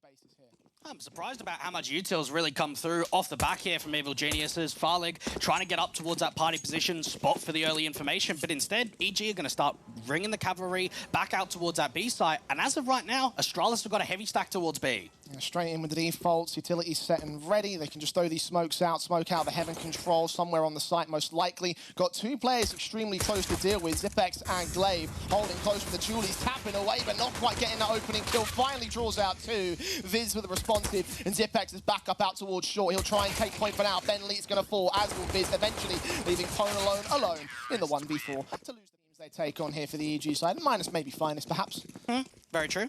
basis here. I'm surprised about how much util's really come through off the back here from Evil Geniuses. Farlig trying to get up towards that party position, spot for the early information, but instead, EG are going to start bringing the cavalry back out towards that B site, and as of right now, Astralis have got a heavy stack towards B. Yeah, straight in with the defaults, utilities set and ready. They can just throw these smokes out, smoke out the Heaven control somewhere on the site most likely. Got two players extremely close to deal with, Zipex and Glaive, holding close with the Julies, tapping away, but not quite getting that opening kill. Finally draws out two. Viz with a responsive, and Zipex is back up out towards short. He'll try and take point for now. Bentley is going to fall, as will Viz, eventually leaving Pone alone in the 1v4 to lose the teams they take on here for the EG side. Minus maybe finest, perhaps. Very true.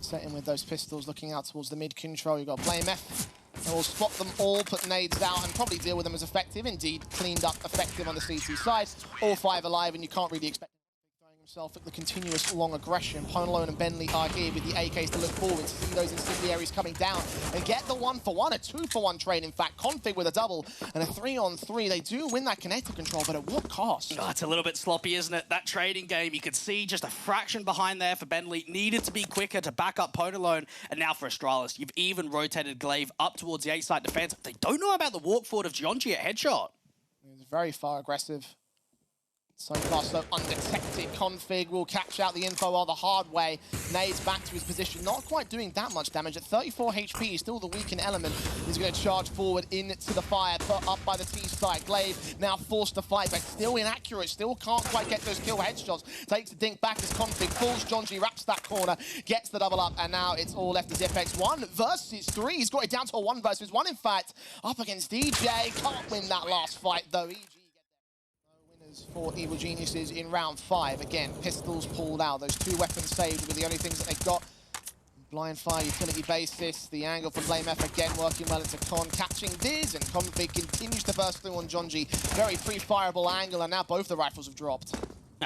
Setting with those pistols, looking out towards the mid control. You've got Blame F. And we'll spot them all, put nades out, and probably deal with them as effective. Indeed, cleaned up effective on the CT side. All five alive, and you can't really expect throwing himself at the continuous long aggression. Ponalone and Bentley are here with the AKs to look forward, to see those incendiaries coming down and get the 1-for-1, a 2-for-1 trade, in fact. Config with a double and a 3-on-3. They do win that connector control, but at what cost? Oh, it's a little bit sloppy, isn't it? That trading game, you could see just a fraction behind there for Bentley. Needed to be quicker to back up Ponalone. And now for Astralis, you've even rotated Glaive up towards the A-side defense. They don't know about the walk forward of Jonji at headshot. It was very far aggressive. So far, so undetected. Config will catch out the info all the hard way. Nades back to his position, not quite doing that much damage. At 34 HP, still the weakened element. He's going to charge forward into the fire, put up by the T side. Glaive now forced to fight, but still inaccurate. Still can't quite get those kill headshots. Takes a dink back as Config pulls Jonji, wraps that corner, gets the double up, and now it's all left as FX. 1 versus 3. He's got it down to a 1 versus 1, in fact. Up against DJ. Can't win that last fight, though. EG for Evil Geniuses in round 5. Again, pistols pulled out. Those 2 weapons saved were the only things that they got. Blind fire, utility basis. The angle from Blame F again working well into Con, catching Viz, and Config continues to burst through on Jonji. Very pre-fireable angle, and now both the rifles have dropped.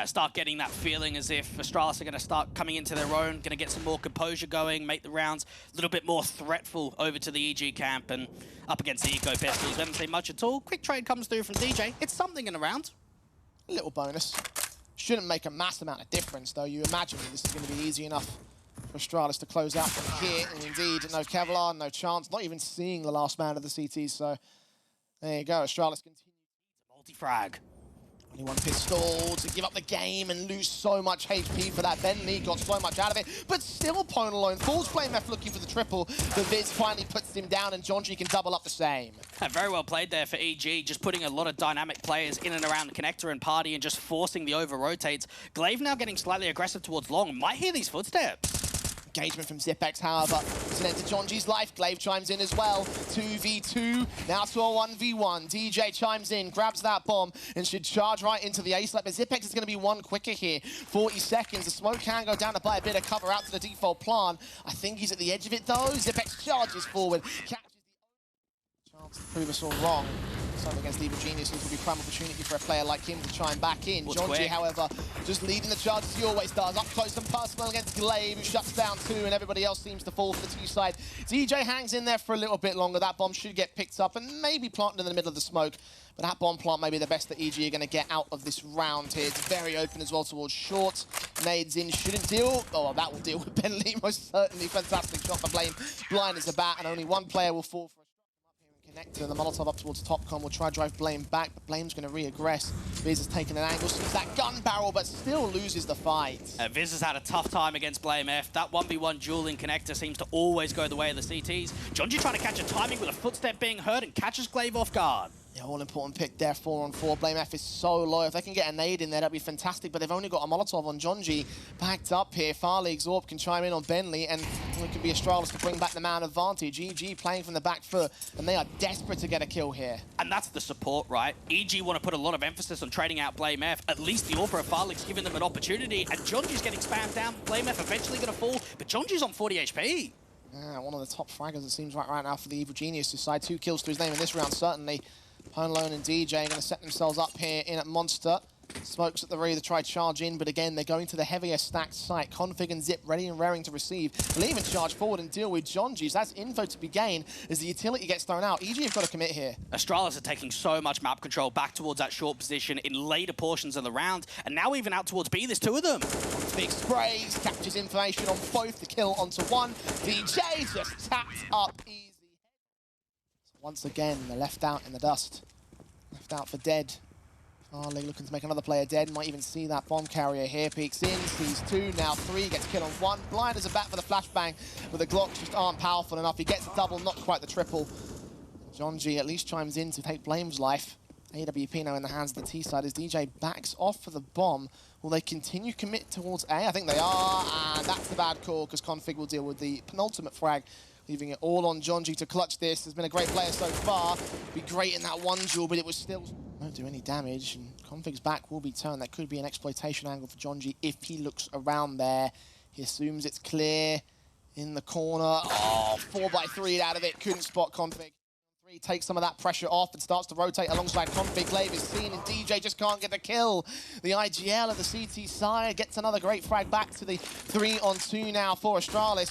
Start getting that feeling as if Astralis are going to start coming into their own, going to get some more composure going, make the rounds a little bit more threatful over to the EG camp, and up against the Eco Pistols. We haven't seen much at all. Quick trade comes through from DJ. It's something in a round. A little bonus. Shouldn't make a mass amount of difference, though. You imagine that this is going to be easy enough for Astralis to close out from here. And indeed, no Kevlar, no chance, not even seeing the last man of the CTs. So there you go. Astralis continues. Multi-frag. Only 1 pistol to give up the game and lose so much HP for that. Bentley got so much out of it, but still Ponalone falls. Blame F looking for the triple. The Viz finally puts him down, and Jonji can double up the same. Very well played there for EG, just putting a lot of dynamic players in and around the connector and party and just forcing the over-rotates. Glaive now getting slightly aggressive towards long. Might hear these footsteps. Engagement from Zipex, however, it's led to Jonji's life. Glaive chimes in as well. 2v2, now to a 1v1. DJ chimes in, grabs that bomb, and should charge right into the A-slap. But Zipex is going to be 1 quicker here. 40 seconds. The smoke can go down to buy a bit of cover out to the default plan. I think he's at the edge of it, though. Zipex charges forward. Catches the chance to prove us all wrong. Something against Evil Geniuses will be prime opportunity for a player like him to chime back in. Jonji, however, just leading the charge as he always does. Up close and personal against Glaive, who shuts down 2, and everybody else seems to fall for the T side. DJ hangs in there for a little bit longer. That bomb should get picked up and maybe planted in the middle of the smoke. But that bomb plant may be the best that EG are going to get out of this round here. It's very open as well towards short. Nades in shouldn't deal. Oh, that will deal with Bentley, most certainly. Fantastic shot for Blame. Blind as a bat, and only 1 player will fall for a connector, and the Molotov up towards Topcon will try to drive Blame back, but Blame's going to re-aggress. Viz has taken an angle, sees that gun barrel, but still loses the fight. Viz has had a tough time against Blame F. That 1v1 dueling connector seems to always go the way of the CTs. Jonji trying to catch a timing with a footstep being heard and catches Glaive off guard. Yeah, all-important pick there, 4-on-4. Blame F is so low. If they can get a nade in there, that'd be fantastic, but they've only got a Molotov on Jonji. Backed up here, Farlig's Orb can chime in on Bentley, and it could be Astralis to bring back the man advantage. EG playing from the back foot, and they are desperate to get a kill here. And that's the support, right? EG want to put a lot of emphasis on trading out Blame F. At least the Orb of Farlig's giving them an opportunity, and Jonji's getting spammed down. Blame F eventually going to fall, but Jonji's on 40 HP. Yeah, one of the top fraggers, it seems right now for the Evil Geniuses side. 2 kills to his name in this round, certainly. Ponalone and DJ are going to set themselves up here in at Monster. Smokes at the rear to try charge in, but again, they're going to the heavier stacked site. Config and Zip ready and raring to receive. They'll even charge forward and deal with Jonji's. That's info to be gained as the utility gets thrown out. EG have got to commit here. Astralis are taking so much map control back towards that short position in later portions of the round, and now even out towards B, there's two of them. Big sprays, captures information on both, the kill onto one. DJ just tapped up easy. So once again, they're left out in the dust. Left out for dead. Farley looking to make another player dead. Might even see that bomb carrier here. Peeks in, sees two, now three. Gets kill on one. Blind as a bat for the flashbang, but the Glocks just aren't powerful enough. He gets a double, not quite the triple. Jonji at least chimes in to take Blame's life. AWP now in the hands of the T side as DJ backs off for the bomb. Will they continue commit towards A? I think they are, and that's the bad call because Config will deal with the penultimate frag, leaving it all on Jonji to clutch this. Has been a great player so far. Be great in that one duel, but it was still won't do any damage. And Config's back will be turned. That could be an exploitation angle for Jonji if he looks around there. He assumes it's clear in the corner. Oh, 4x3 out of it. Couldn't spot Config. Takes some of that pressure off and starts to rotate alongside Config. Glaive is seen and DJ just can't get the kill. The IGL of the CT side gets another great frag back to the 3-on-2 now for Astralis.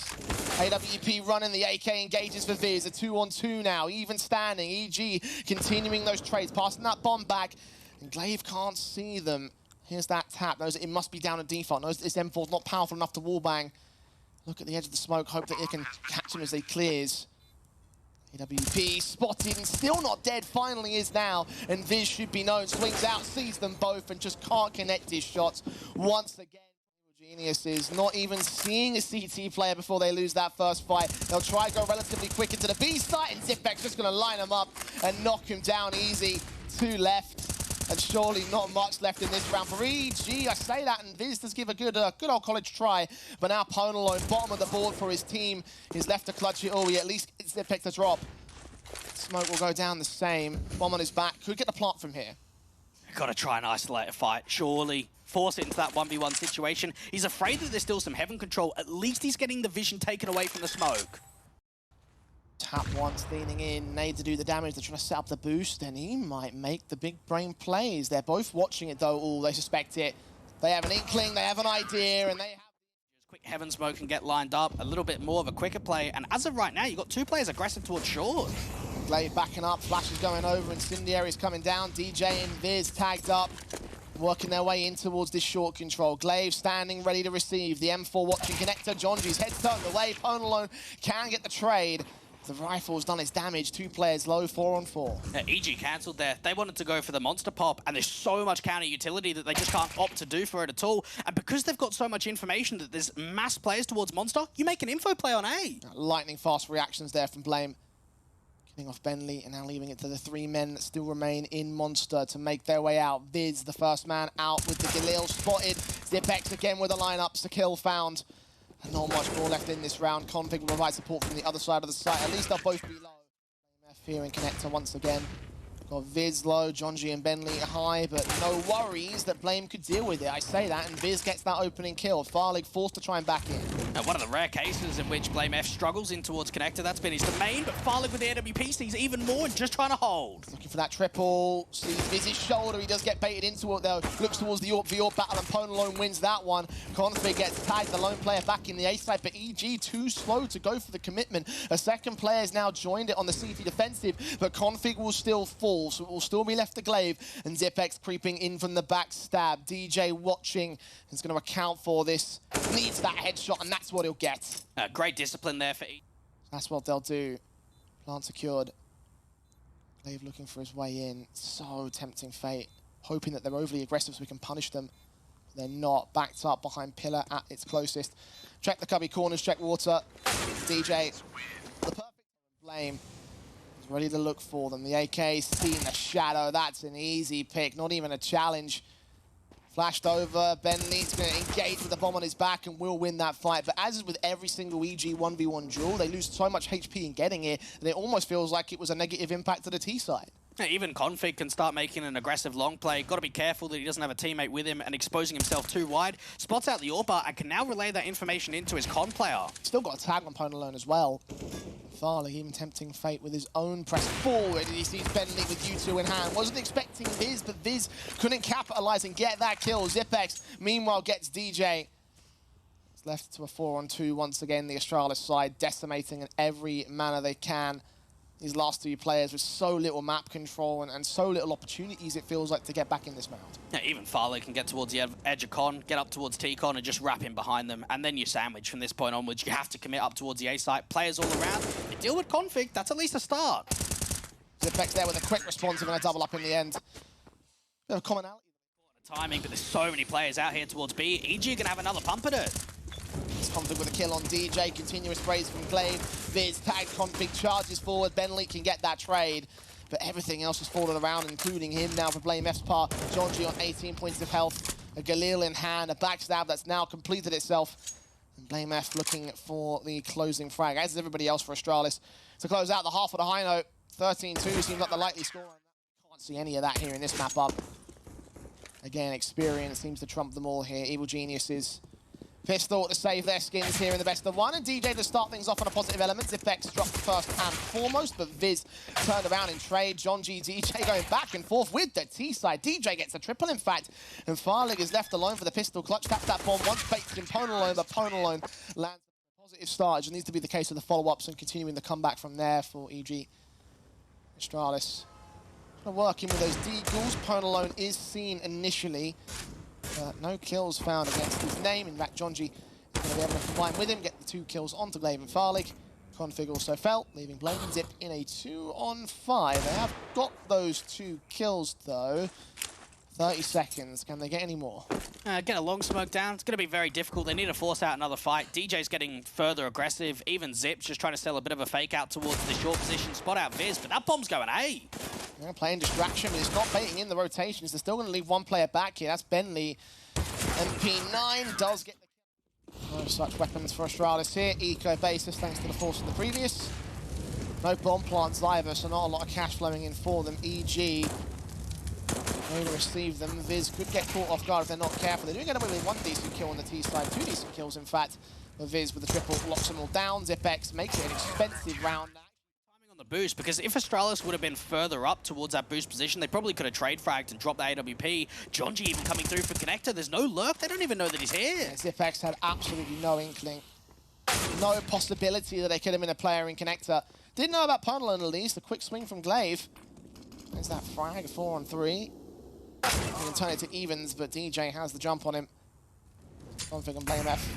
AWP running, the AK engages for Viz. A 2-on-2 now, even standing. EG continuing those trades, passing that bomb back. And Glaive can't see them. Here's that tap. Knows that it must be down at default. Knows that this M4's not powerful enough to wallbang. Look at the edge of the smoke. Hope that it can catch him as he clears. AWP spotted and still not dead, finally is now, and Viz should be known. Swings out, sees them both, and just can't connect his shots. Once again, Genius is not even seeing a CT player before they lose that first fight. They'll try to go relatively quick into the B site, and ZipX just going to line him up and knock him down easy. Two left. And surely not much left in this round for EG. I say that, and Viz does give a good old college try. But now Pinnacle, bottom of the board for his team. He's left to clutch it all. He at least gets Zipek to drop. Smoke will go down the same. Bomb on his back. Could get the plant from here. Got to try and isolate a fight, surely. Force it into that 1v1 situation. He's afraid that there's still some heaven control. At least he's getting the vision taken away from the smoke. Tap one's leaning in, need to do the damage. They're trying to set up the boost, and he might make the big brain plays. They're both watching it though. Oh, they suspect it. They have an inkling, they have an idea, and they have... Quick heaven smoke can get lined up, a little bit more of a quicker play, and as of right now, you've got two players aggressive towards short. Glaive backing up, Flash is going over, Incendiary's coming down. DJ and Viz tagged up, working their way in towards this short control. Glaive standing ready to receive. The M4 watching connector. Jonji's head turned away. Pone alone can get the trade. The rifle's done its damage. Two players low, 4-on-4. EG cancelled there. They wanted to go for the monster pop, and there's so much counter utility that they just can't opt to do for it at all. And because they've got so much information that there's mass players towards monster, you make an info play on A. Lightning fast reactions there from Blame. Killing off Bentley and now leaving it to the three men that still remain in monster to make their way out. Viz, the first man out with the Galil spotted. ZipX again with the lineups. The kill found. And not much more left in this round. Config will provide support from the other side of the site. At least they'll both be low. Fearing connector once again. Got Viz low, Jonji and Bentley high, but no worries that Blame could deal with it. I say that, and Viz gets that opening kill. Farlig forced to try and back in. Now, one of the rare cases in which Blame F struggles in towards connector. That's been his domain, but Farlig with the AWP sees even more and just trying to hold. Looking for that triple. Sees Viz's shoulder. He does get baited into it though. Looks towards the York v York battle, and Pone alone wins that one. Config gets tagged, the lone player back in the A side, but EG too slow to go for the commitment. A second player has now joined it on the CT defensive, but Config will still fall, so it will still be left to Glaive, and ZipX creeping in from the back stab. DJ watching is going to account for this. Needs that headshot, and that's what he'll get. Great discipline there for EG. That's what they'll do. Plant secured. Glaive looking for his way in. So tempting fate. Hoping that they're overly aggressive so we can punish them. But they're not. Backed up behind pillar at its closest. Check the cubby corners, check water. DJ. The perfect Blame. Ready to look for them. The AK's seen the shadow. That's an easy pick. Not even a challenge. Flashed over. Bentley's going to engage with the bomb on his back and will win that fight. But as is with every single EG 1v1 duel, they lose so much HP in getting it that it almost feels like it was a negative impact to the T side. Even Config can start making an aggressive long play. Got to be careful that he doesn't have a teammate with him and exposing himself too wide. Spots out the AWP and can now relay that information into his con player. Still got a tag on Pone alone as well. Farley even tempting fate with his own press forward. He sees Bentley with U2 in hand. Wasn't expecting Viz, but Viz couldn't capitalize and get that kill. Zipex, meanwhile, gets DJ. It's left to a 4-on-2 once again. The Astralis side decimating in every manner they can. These last two players with so little map control and so little opportunities, it feels like, to get back in this round. Yeah, even Farley can get towards the edge of Con, get up towards T-Con and just wrap in behind them. And then you sandwich from this point onwards. You have to commit up towards the A site. Players all around. You deal with config, that's at least a start. Zipex there with a quick response and a double up in the end. Bit of commonality. Timing, but there's so many players out here towards B. EG are going to have another pump at it. Config with a kill on DJ, continuous sprays from Glaive. Viz tagged Config, charges forward. Bentley can get that trade, but everything else has fallen around, including him now for BlameF's part. Jonji on 18 points of health, a Galil in hand, a backstab that's now completed itself. And BlameF looking for the closing frag, as is everybody else for Astralis. To close out the half of the high note, 13-2 seems like the likely score. Can't see any of that here in this map up. Again, experience seems to trump them all here. Evil Geniuses. Pistol to save their skins here in the best of one, and DJ to start things off on a positive element. Effects dropped first and foremost, but Viz turned around in trade. Jonji, DJ going back and forth with the T side. DJ gets a triple, in fact, and Farlig is left alone for the pistol clutch. Taps that bomb once, baked in Ponalone, but Ponalone lands a positive start. It just needs to be the case with the follow-ups and continuing the comeback from there for EG. Astralis working with those D-Ghouls. Ponalone is seen initially. No kills found against his name. In fact, Jonji is going to be able to combine with him, get the 2 kills onto Glaive and Farlig. Config also fell, leaving Blame and Zip in a 2-on-5. They have got those 2 kills, though. 30 seconds. Can they get any more? Get a long smoke down. It's going to be very difficult. They need to force out another fight. DJ's getting further aggressive. Even Zip's just trying to sell a bit of a fake out towards the short position, spot out Viz, but that bomb's going A. Yeah, playing distraction, but it's not baiting in the rotations. They're still going to leave one player back here. That's Bentley. And P9 does get the kill. No such weapons for Astralis here. Eco basis thanks to the force of the previous. No bomb plants either, so not a lot of cash flowing in for them. EG going to receive them. Viz could get caught off guard if they're not careful. They're doing get away with 1 decent kill on the T side, 2 decent kills in fact. But Viz with the triple locks them all down. Zipex makes it an expensive round now. The boost, because if Astralis would have been further up towards that boost position, they probably could have trade fragged and dropped the AWP. Jonji even coming through for Connector. There's no lurk. They don't even know that he's here. Yeah, Zipex had absolutely no inkling. No possibility that they could have been a player in Connector. Didn't know about Ponalone at least. A quick swing from Glaive. There's that frag, 4-on-3. You can turn it to evens, but DJ has the jump on him. Config and BlameF.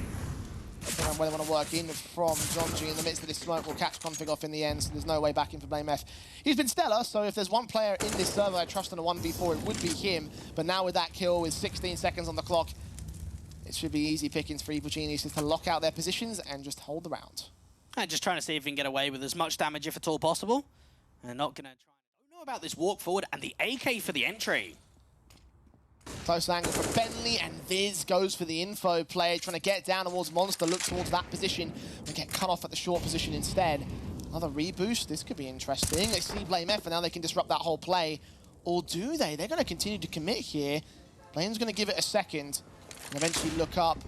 Depending on where they want to work in from Jonji in the midst of this smoke will catch Config off in the end, so there's no way back in for BlameF. He's been stellar, so if there's one player in this server I trust in a 1v4, it would be him. But now with that kill, with 16 seconds on the clock, it should be easy pickings for Evil Geniuses to lock out their positions and just hold the round. And just trying to see if we can get away with as much damage if at all possible. And not going to try. I don't know about this walk forward and the AK for the entry. Close angle for Bentley, and Viz goes for the info play, trying to get down towards Monster, look towards that position, and get cut off at the short position instead. Another reboost, this could be interesting. They see BlameF, and now they can disrupt that whole play. Or do they? They're going to continue to commit here. Blame's going to give it a second, and eventually look up.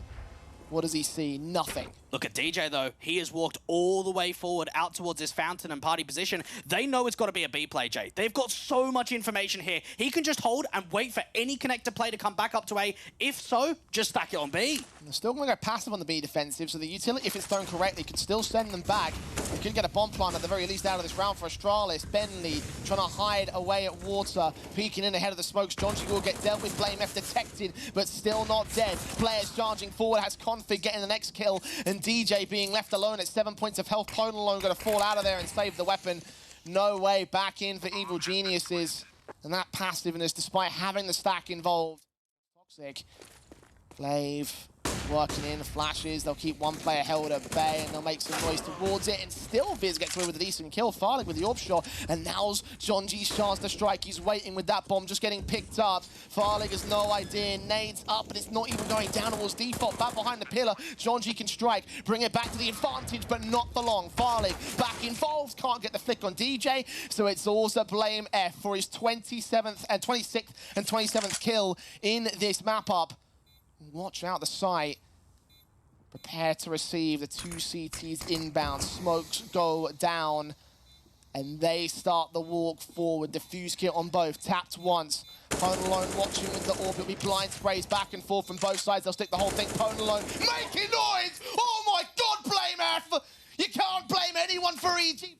What does he see? Nothing. Look at DJ, though. He has walked all the way forward out towards this fountain and party position. They know it's got to be a B play, Jay. They've got so much information here. He can just hold and wait for any connector play to come back up to A. If so, just stack it on B. And they're still going to go passive on the B defensive, so the utility, if it's thrown correctly, could still send them back. They could get a bomb plant at the very least out of this round for Astralis. Bentley trying to hide away at water, peeking in ahead of the smokes. Jonji will get dealt with. BlameF detected, but still not dead. Players charging forward, has Config getting the next kill, and DJ being left alone at 7 points of health. Ponalone going to fall out of there and save the weapon. No way back in for Evil Geniuses. And that passiveness, despite having the stack involved. Toxic. Glaive working in, flashes. They'll keep one player held at bay, and they'll make some noise towards it. And still Viz gets away with a decent kill. Farlig with the orb shot, and now's Jonji's chance to strike. He's waiting with that bomb, just getting picked up. Farlig has no idea. Nades up, but it's not even going down towards default. Back behind the pillar. Jonji can strike, bring it back to the advantage, but not for long. Farlig back involved, can't get the flick on DJ, so it's also BlameF for his 27th and 26th and 27th kill in this map up. Watch out the site. Prepare to receive the 2 CTs inbound. Smokes go down. And they start the walk forward. Diffuse kit on both. Tapped once. Ponalone watching with the orb. It'll be blind sprays back and forth from both sides. They'll stick the whole thing. Ponalone making noise! Oh my god, blame F! You can't blame anyone for EG.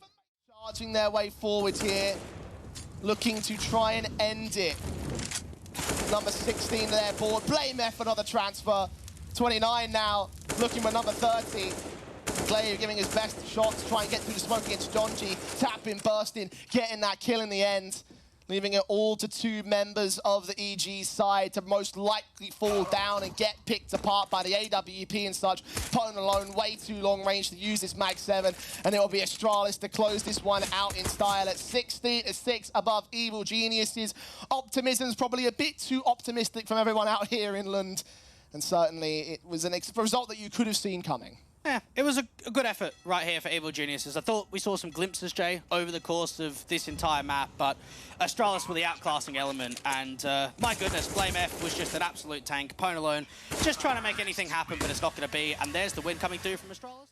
Charging their way forward here. Looking to try and end it. Number 16 there board. Blame F, another transfer. 29 now. Looking for number 30. Glaive giving his best shot to try and get through the smoke against Jonji. Tapping, bursting, getting that kill in the end. Leaving it all to 2 members of the EG side to most likely fall down and get picked apart by the AWP and such. Pone alone, way too long range to use this Mag 7. And it will be ASTRALIS to close this one out in style at 60-6 above Evil Geniuses. Optimism's probably a bit too optimistic from everyone out here in Lund. And certainly it was a result that you could have seen coming. Yeah, it was a good effort right here for Evil Geniuses. I thought we saw some glimpses, Jay, over the course of this entire map, but ASTRALIS were the outclassing element, and my goodness, Blame F was just an absolute tank. Pone alone, just trying to make anything happen, but it's not going to be, and there's the win coming through from ASTRALIS.